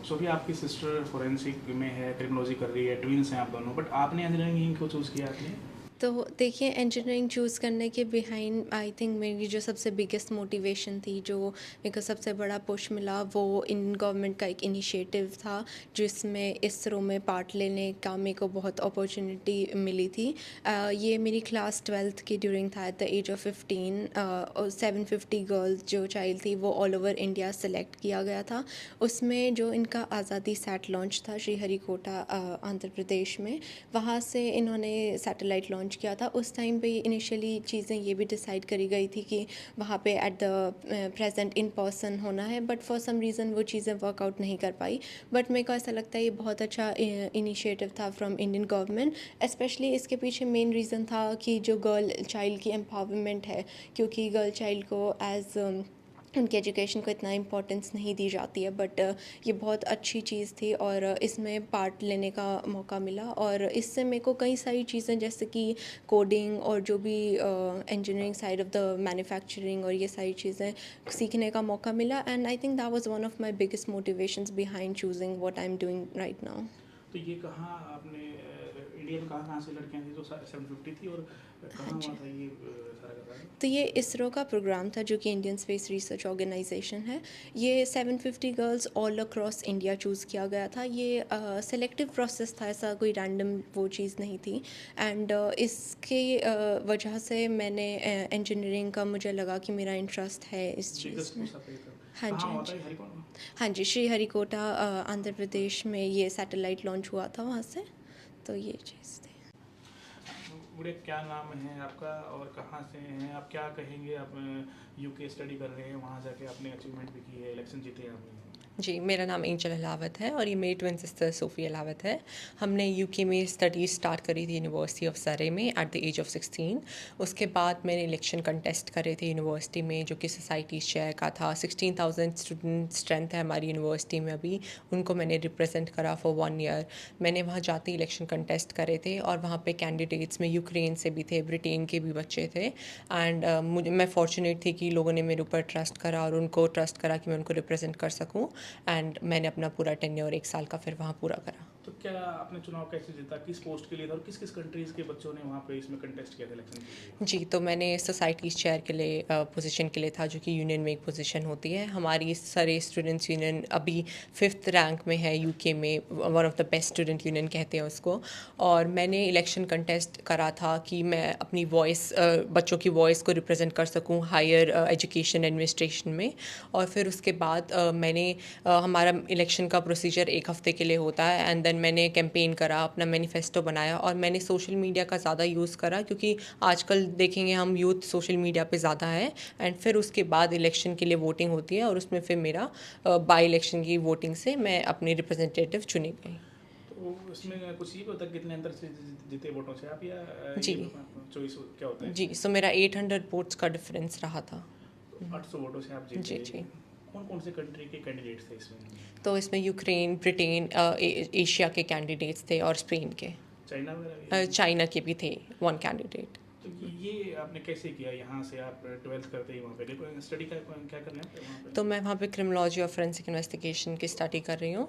सो भी आपकी sister forensic में है, क्रिमिनोलॉजी कर रही है, ट्विन्स हैं आप दोनों, बट आपने इंजीनियरिंग ही क्यों चूज़ किया आपने? तो देखिए, इंजीनियरिंग चूज़ करने के बिहाइंड आई थिंक मेरी जो सबसे बिगेस्ट मोटिवेशन थी, जो मेरे को सबसे बड़ा पुश मिला, वो इंडियन गवर्नमेंट का एक इनिशिएटिव था जिसमें इसरो में पार्ट लेने का मेरे को बहुत अपॉर्चुनिटी मिली थी। ये मेरी क्लास 12th की ड्यूरिंग था, at the age of 15। 750 girls जो चाइल्ड थी वो ऑल ओवर इंडिया सेलेक्ट किया गया था। उसमें जो इनका आज़ादी सैट लॉन्च था श्रीहरिकोटा आंध्र प्रदेश में, वहाँ से इन्होंने सैटेलाइट लॉन्च किया था। उस टाइम पे इनिशियली चीज़ें ये भी डिसाइड करी गई थी कि वहाँ पे at the present in person होना है, बट फॉर सम रीज़न वो चीज़ें वर्कआउट नहीं कर पाई। बट मेरे को ऐसा लगता है ये बहुत अच्छा इनिशिएटिव था फ्रॉम इंडियन गवर्नमेंट। स्पेशली इसके पीछे मेन रीज़न था कि जो गर्ल चाइल्ड की एम्पावरमेंट है, क्योंकि गर्ल चाइल्ड को एज उनकी एजुकेशन को इतना इम्पोर्टेंस नहीं दी जाती है। बट ये बहुत अच्छी चीज़ थी और इसमें पार्ट लेने का मौका मिला, और इससे मेरे को कई सारी चीज़ें जैसे कि कोडिंग और जो भी engineering side of the manufacturing और ये सारी चीज़ें सीखने का मौका मिला। And I think that was one of my biggest motivations behind choosing what I am doing right now. तो ये कहाँ आपने इंडिया में कहाँ कहाँ से लड़कियाँ थी जो 750 थी, और हाँ कहाँ हुआ जी। था ये सारा का सारा? तो ये इसरो का प्रोग्राम था जो कि इंडियन स्पेस रिसर्च ऑर्गेनाइजेशन है। ये 750 girls all across India choose किया गया था। ये सेलेक्टिव प्रोसेस था, ऐसा कोई रैंडम वो चीज़ नहीं थी। एंड इसके वजह से मैंने इंजीनियरिंग का मुझे लगा कि मेरा इंटरेस्ट है इस चीज़ बिगेस्ट में। पुश आपका ये था। हाँ कहाँ जी, हाँ हुआ था जी। ये हरिकोटा? हाँ जी, श्रीहरिकोटा आंध्र प्रदेश में ये सैटेलाइट लॉन्च हुआ था वहाँ से। तो ये चीज़ थी। गुड़िया, क्या नाम है आपका और कहाँ से हैं आप? क्या कहेंगे? आप यूके स्टडी कर रहे हैं, वहाँ जाके आपने अचीवमेंट भी की है, इलेक्शन जीते हैं आपने। जी, मेरा नाम एंजल अलावत है और ये मेरी ट्विन सिस्टर सोफ़ी अलावत है। हमने यूके में स्टडीज़ स्टार्ट करी थी यूनिवर्सिटी ऑफ सरे में एट द एज ऑफ 16। उसके बाद मैंने इलेक्शन कंटेस्ट करे थे यूनिवर्सिटी में, जो कि सोसाइटी शेयर का था। 16,000 स्टूडेंट स्ट्रेंथ है हमारी यूनिवर्सिटी में अभी। उनको मैंने रिप्रेजेंट करा फॉर 1 ईयर। मैंने वहाँ जाते ही इलेक्शन कंटेस्ट करे थे और वहाँ पे कैंडिडेट्स में यूक्रेन से भी थे, ब्रिटेन के भी बच्चे थे। एंड मैं फॉर्चुनेट थी कि लोगों ने मेरे ऊपर ट्रस्ट करा और उनको ट्रस्ट करा कि मैं उनको रिप्रेजेंट कर सकूँ। एंड मैंने अपना पूरा टेन्योर 1 साल का फिर वहाँ पूरा करा। तो क्या आपने चुनाव कैसे जीता, किस पोस्ट के लिए था, और किस किस कंट्रीज़ के बच्चों ने वहाँ पे इसमें कंटेस्ट किया था इलेक्शन के लिए? जी, तो मैंने सोसाइटीज़ चेयर के लिए पोजीशन के लिए था, जो कि यूनियन में एक पोजीशन होती है। हमारी सारे स्टूडेंट्स यूनियन अभी 5th रैंक में है यूके में, one of the best student union कहते हैं उसको। और मैंने इलेक्शन कंटेस्ट करा था कि मैं अपनी वॉइस बच्चों की वॉइस को रिप्रेजेंट कर सकूं हायर एजुकेशन एडमिनिस्ट्रेशन में। और फिर उसके बाद मैंने हमारा इलेक्शन का प्रोसीजर 1 हफ़्ते के लिए होता है, एंड देन मैंने कैंपेन करा, अपना मैनिफेस्टो बनाया और मैंने सोशल मीडिया का ज़्यादा यूज़ करा, क्योंकि आजकल देखेंगे हम यूथ सोशल मीडिया पे ज़्यादा है। एंड फिर उसके बाद इलेक्शन के लिए वोटिंग होती है और उसमें फिर मेरा बाई इलेक्शन की वोटिंग से मैं अपनी रिप्रेजेंटेटिव चुनी गई। तो इसमें कुछ ये भी होता है कितने अंतर से जीते वोटों से आप, या जी ये चॉइस क्या होता है जी, इसमें? सो मेरा 800 वोट्स का डिफरेंस रहा था। 800 वोटों से आप जीते। जी जी। कौन कौन से कंट्री के कैंडिडेट्स थे इसमें? तो इसमें यूक्रेन, ब्रिटेन, एशिया के कैंडिडेट्स थे और स्पेन के। चाइना वगैरह भी? चाइना के भी थे 1 कैंडिडेट। तो ये आपने कैसे किया? यहाँ से आप 12th करते ही वहाँ पे स्टडी क्या क्या करना है वहाँ पे? तो मैं वहाँ पे क्रिमिनोलॉजी और फोरेंसिक इन्वेस्टिगेशन की स्टडी कर रही हूँ।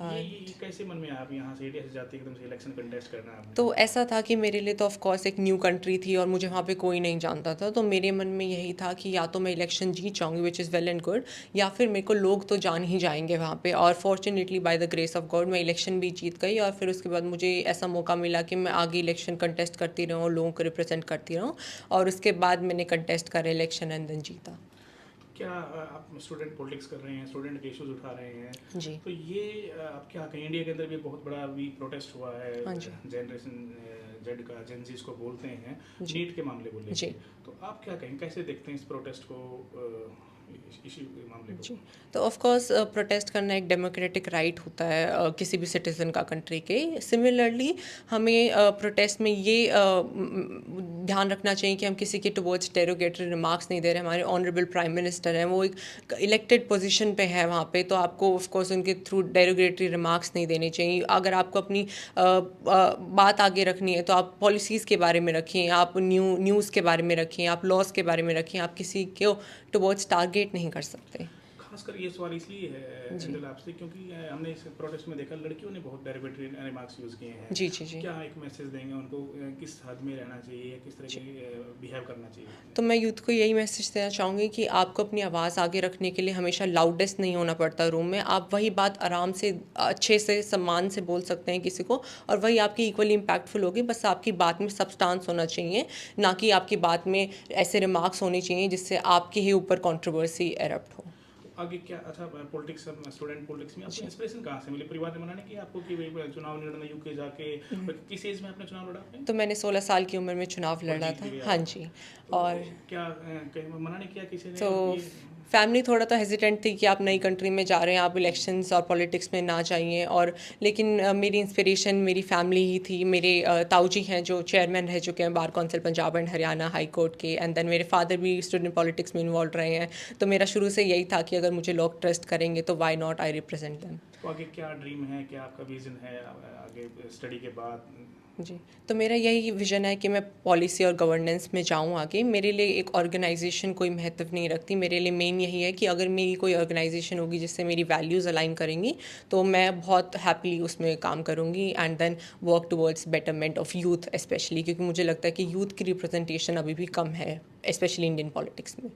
ये कैसे मन में आया आप यहाँ से इंडिया से जाते एकदम से इलेक्शन कंटेस्ट करना है आपने? तो ऐसा था कि मेरे लिए तो ऑफ कोर्स एक न्यू कंट्री थी और मुझे वहाँ पे कोई नहीं जानता था। तो मेरे मन में यही था कि या तो मैं इलेक्शन जीत जाऊँगी, which is well and good, या फिर मेरे को लोग तो जान ही जाएंगे वहाँ पे। और fortunately by the grace of God मैं इलेक्शन भी जीत गई और फिर उसके बाद मुझे ऐसा मौका मिला कि मैं आगे इलेक्शन कंटेस्ट करती रहूँ और लोगों को रिप्रेजेंट करती रहूँ। और उसके बाद मैंने कंटेस्ट करा इलेक्शन एंड देन जीता। क्या आप स्टूडेंट पॉलिटिक्स कर रहे हैं, स्टूडेंट के इश्यूज उठा रहे हैं, जी तो ये आप क्या कहें? इंडिया के अंदर भी बहुत बड़ा अभी प्रोटेस्ट हुआ है, हाँ जी जनरेशन जेड का, जेनजीज को बोलते हैं, जी नीट के मामले को जी लेकर। तो आप क्या कहें, कैसे देखते हैं इस प्रोटेस्ट को, इश्यू के मामले को? जी। तो ऑफ कोर्स प्रोटेस्ट करना एक डेमोक्रेटिक राइट होता है किसी भी सिटीज़न का कंट्री के। सिमिलरली हमें प्रोटेस्ट में ये ध्यान रखना चाहिए कि हम किसी के टुवर्ड्स डेरोगेटरी रिमार्क्स नहीं दे रहे। हमारे ऑनरेबल प्राइम मिनिस्टर हैं, वो एक इलेक्टेड पोजीशन पे है वहाँ पे, तो आपको ऑफ कोर्स उनके थ्रू डेरोगेटरी रिमार्क्स नहीं देने चाहिए। अगर आपको अपनी बात आगे रखनी है तो आप पॉलिसीज़ के बारे में रखें, आप न्यूज़ के बारे में रखें, आप लॉज के बारे में रखें। आप किसी को टुवर्ड्स टारगेट नहीं कर सकते। खासकर ये सवाल इसलिए है जी। एंजल आपसे क्योंकि हमने इस प्रोटेस्ट में देखा लड़कियों ने बहुत डेरिवेटरी रिमार्क्स यूज़ किए हैं। जी, जी, जी। क्या एक मैसेज देंगे उनको, किस हद में रहना चाहिए, किस तरह जी। के बिहेव करना चाहिए? तो मैं यूथ को यही मैसेज देना चाहूँगी कि आपको अपनी आवाज़ आगे रखने के लिए हमेशा लाउडेस्ट नहीं होना पड़ता रूम में। आप वही बात आराम से, अच्छे से, सम्मान से बोल सकते हैं किसी को, और वही आपकी इक्वली इम्पैक्टफुल होगी। बस आपकी बात में सब्सटेंस होना चाहिए, ना कि आपकी बात में ऐसे रिमार्क्स होने चाहिए जिससे आपके ही ऊपर कंट्रोवर्सी एरप्ट हो। आगे क्या, अच्छा पॉलिटिक्स, स्टूडेंट पॉलिटिक्स में आपको जी। इंस्पिरेशन कहाँ से मिली? परिवार ने मना नहीं किया आपको कि भाई चुनाव लड़ना यूके जाके? और किस एज में आपने चुनाव लड़ा आपने? तो मैंने 16 साल की उम्र में चुनाव और लड़ा जीत था। भी गए हाँ आप। जी। तो और क्या कहीं मना नहीं किया किसी ने तो ये? फैमिली थोड़ा तो हेजिटेंट थी कि आप नई कंट्री में जा रहे हैं, आप इलेक्शंस और पॉलिटिक्स में ना जाइए। और लेकिन मेरी इंस्पिरेशन मेरी फैमिली ही थी। मेरे ताऊ जी हैं जो चेयरमैन रह चुके हैं bar council Punjab and Haryana high court के, एंड देन मेरे फादर भी स्टूडेंट पॉलिटिक्स में इन्वॉल्व रहे हैं। तो मेरा शुरू से यही था कि अगर मुझे लोग ट्रस्ट करेंगे तो why not, I represent them. तो आगे क्या ड्रीम है, क्या आपका विजन है आगे स्टडी के बाद? जी। तो मेरा यही विज़न है कि मैं पॉलिसी और गवर्नेंस में जाऊँ आगे। मेरे लिए एक ऑर्गेनाइजेशन कोई महत्व नहीं रखती। मेरे लिए मेन यही है कि अगर मेरी कोई ऑर्गेनाइजेशन होगी जिससे मेरी वैल्यूज़ अलाइन करेंगी, तो मैं बहुत हैपीली उसमें काम करूँगी, and then work towards betterment of youth specially, क्योंकि मुझे लगता है कि यूथ की रिप्रेजेंटेशन अभी भी कम है, स्पेशली इंडियन पॉलिटिक्स में।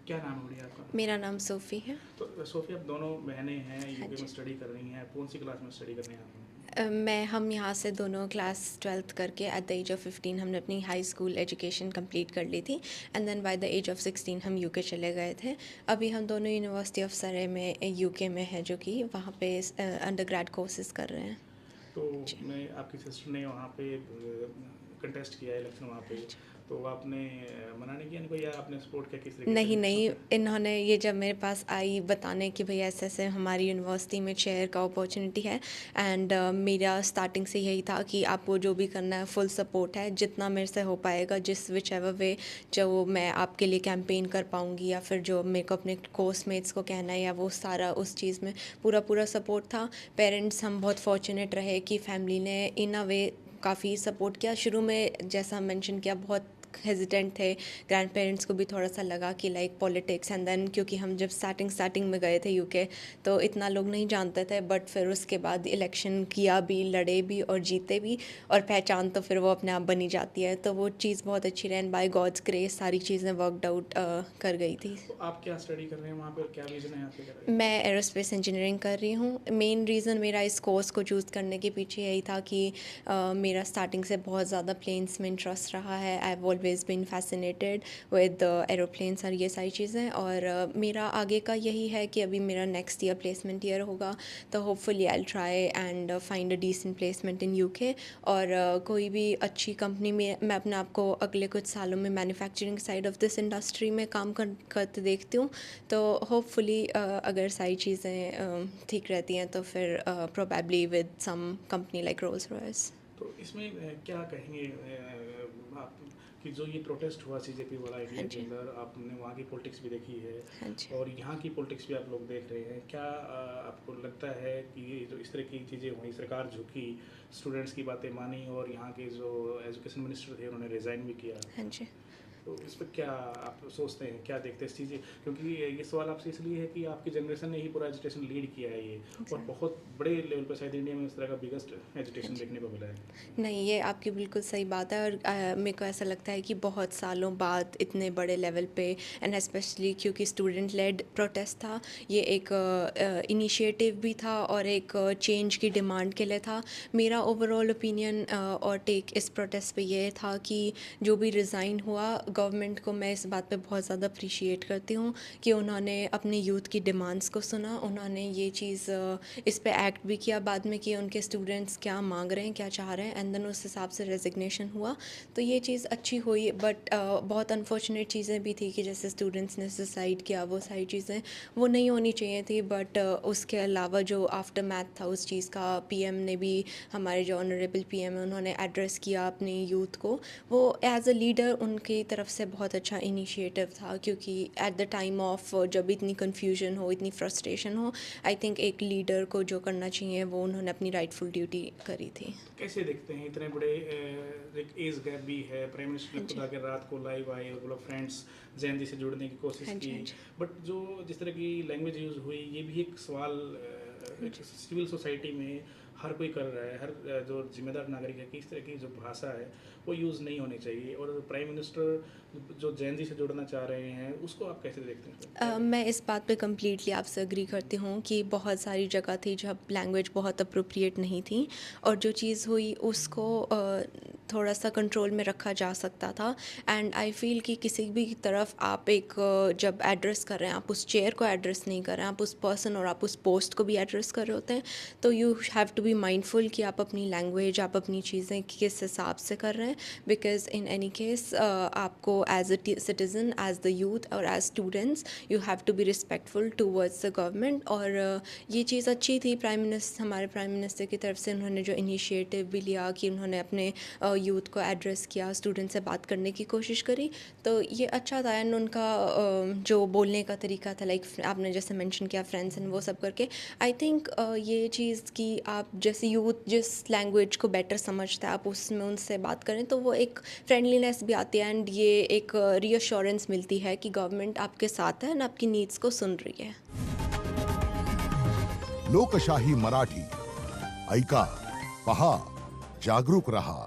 क्या नाम है बढ़िया आपका? मेरा नाम सोफ़ी है। तो सोफी, आप दोनों बहनें हैं, हाँ यूके जी। में स्टडी कर रही हैं, कौन सी क्लास में स्टडी कर रही हैं आप? हम यहाँ से दोनों क्लास 12th करके एट द एज ऑफ 15 हमने अपनी हाई स्कूल एजुकेशन कंप्लीट कर ली थी, and then by the age of 16 हम यूके चले गए थे। अभी हम दोनों यूनिवर्सिटी ऑफ सरे में यूके में है, जो कि वहाँ पे अंडर ग्रेड कोर्सेज कर रहे हैं। तो जी। मैं, आपकी सिस्टर ने वहाँ पे कंटेस्ट किया इलेक्शन वहाँ पे, तो आपने मना नहीं किया इनको, या आपने सपोर्ट किया किस तरीके से? नहीं नहीं, इन्होंने ये जब मेरे पास आई बताने कि भैया ऐसे ऐसे हमारी यूनिवर्सिटी में चेयर का अपॉर्चुनिटी है, एंड मेरा स्टार्टिंग से यही था कि आपको जो भी करना है फुल सपोर्ट है, जितना मेरे से हो पाएगा, जिस विच एवर वे जो मैं आपके लिए कैंपेन कर पाऊँगी, या फिर जो मेरे को अपने कोर्समेट्स को कहना है, या वो सारा उस चीज़ में पूरा पूरा सपोर्ट था। पेरेंट्स हम बहुत फॉर्चुनेट रहे कि फैमिली ने इन अ वे काफ़ी सपोर्ट किया। शुरू में जैसा मेंशन किया बहुत हेजिटेंट थे, ग्रैंड पेरेंट्स को भी थोड़ा सा लगा कि लाइक पॉलिटिक्स, एंड देन क्योंकि हम जब स्टार्टिंग में गए थे यूके, तो इतना लोग नहीं जानते थे, बट फिर उसके बाद इलेक्शन किया भी, लड़े भी और जीते भी, और पहचान तो फिर वो अपने आप बनी जाती है। तो वो चीज़ बहुत अच्छी रही, एंड बाय गॉड्स ग्रेस सारी चीज़ें वर्कड आउट कर गई थी। तो आप क्या स्टडी कर रहे हैं वहाँ पे, और क्या विजन है आपके कर? मैं एरोस्पेस इंजीनियरिंग कर रही हूँ। मेन रीज़न मेरा इस कोर्स को चूज़ करने के पीछे यही था कि मेरा स्टार्टिंग से बहुत ज़्यादा प्लेन्स में इंटरेस्ट रहा है। I have always been fascinated with aeroplanes और ये सारी चीज़ें, और मेरा आगे का यही है कि अभी मेरा नेक्स्ट ईयर प्लेसमेंट ईयर होगा, तो hopefully I will try and find a decent placement in UK. और कोई भी अच्छी कंपनी में मैं अपने आप को अगले कुछ सालों में manufacturing side of this industry में काम करते देखती हूँ। तो होपफुली अगर सारी चीज़ें ठीक रहती हैं तो फिर probably with some company like Rolls Royce. तो इसमें क्या कहेंगे आप कि जो ये प्रोटेस्ट हुआ सीजेपी वाला इंडिया के जी। अंदर, आपने वहाँ की पॉलिटिक्स भी देखी है हाँ जी। और यहाँ की पॉलिटिक्स भी आप लोग देख रहे हैं, क्या आपको लगता है कि ये जो इस तरह की चीज़ें हुई, सरकार झुकी, स्टूडेंट्स की बातें मानी, और यहाँ के जो एजुकेशन मिनिस्टर थे उन्होंने रिज़ाइन भी किया, हाँ जी। तो इस पर क्या आप सोचते हैं, क्या देखते हैं इस चीज़ें? क्योंकि ये सवाल आपसे इसलिए है कि आपकी जनरेशन ने ही पूरा एजुकेशन लीड किया है ये, और बहुत बड़े लेवल पर शायद इंडिया में इस तरह का बिगेस्ट एजुकेशन देखने को मिला है। नहीं, ये आपकी बिल्कुल सही बात है, और मेरे को ऐसा लगता है कि बहुत सालों बाद इतने बड़े लेवल पे, एंड स्पेशली क्योंकि स्टूडेंट लेड प्रोटेस्ट था, ये एक इनिशिएटिव भी था और एक चेंज की डिमांड के लिए था। मेरा ओवरऑल ओपिनियन और टेक इस प्रोटेस्ट पे ये था कि जो भी रिज़ाइन हुआ, गवर्नमेंट को मैं इस बात पे बहुत ज़्यादा अप्रिशिएट करती हूँ कि उन्होंने अपने यूथ की डिमांड्स को सुना, उन्होंने ये चीज़ इस पे एक्ट भी किया बाद में कि उनके स्टूडेंट्स क्या मांग रहे हैं, क्या चाह रहे हैं, एंड देन उस हिसाब से रेजिग्नेशन हुआ। तो ये चीज़ अच्छी हुई, बट बहुत अनफॉर्चुनेट चीज़ें भी थी कि जैसे स्टूडेंट्स ने सुसाइड किया, वो सारी चीज़ें वो नहीं होनी चाहिए थी। बट उसके अलावा जो आफ्टर मैथ था उस चीज़ का, पीएम ने भी, हमारे जो ऑनरेबल पीएम है, उन्होंने एड्रेस किया अपने यूथ को, वो एज अ लीडर उनकी तरफ तरफ से बहुत अच्छा इनिशिएटिव था, क्योंकि एट द टाइम ऑफ जब इतनी कन्फ्यूजन हो, इतनी फ्रस्ट्रेशन हो, आई थिंक एक लीडर को जो करना चाहिए वो उन्होंने अपनी राइटफुल ड्यूटी करी थी। कैसे देखते हैं इतने बड़े एक एज गैप भी है, प्राइम मिनिस्टर ने हाँ जी। खुद आके रात को लाइव आए और बोला फ्रेंड्स जैन जी से जुड़ने की कोशिश हाँ जी, की, हाँ जी। बट जो जिस तरह की लैंग्वेज यूज़ हुई ये भी एक सवाल एक सिविल सोसाइटी में हर कोई कर रहा है, हर जो जिम्मेदार नागरिक है कि इस तरह की जो भाषा है वो यूज़ नहीं होनी चाहिए, और प्राइम मिनिस्टर जो जैन जी से जुड़ना चाह रहे हैं उसको आप कैसे देखते हैं? मैं इस बात पे कम्प्लीटली आपसे एग्री करती हूँ कि बहुत सारी जगह थी जब लैंग्वेज बहुत अप्रोप्रिएट नहीं थी, और जो चीज़ हुई उसको थोड़ा सा कंट्रोल में रखा जा सकता था। एंड आई फील कि किसी भी तरफ आप एक जब एड्रेस कर रहे हैं, आप उस चेयर को एड्रेस नहीं कर रहे हैं, आप उस पर्सन और आप उस पोस्ट को भी एड्रेस कर रहे होते हैं, तो you have to be mindful कि आप अपनी लैंग्वेज, आप अपनी चीज़ें किस हिसाब से कर रहे हैं, बिकॉज इन एनी केस आपको as a citizen, as the youth और as students you have to be respectful towards the government. और ये चीज़ अच्छी थी हमारे प्राइम मिनिस्टर की तरफ से, उन्होंने जो इनिशिएटिव भी लिया कि उन्होंने अपने यूथ को एड्रेस किया, स्टूडेंट से बात करने की कोशिश करी, तो ये अच्छा था। एंड उनका जो बोलने का तरीका था, लाइक आपने जैसे मेंशन किया फ्रेंड्स एंड वो सब करके, आई थिंक ये चीज़ कि आप जैसे यूथ जिस लैंग्वेज को बेटर समझता है आप उसमें उनसे बात करें तो वो एक फ्रेंडलीनेस भी आती है, एंड ये एक रीअश्योरेंस मिलती है कि गवर्नमेंट आपके साथ है एंड आपकी नीड्स को सुन रही है। लोकशाही मराठी ऐका, पहा, जागरूक रहा।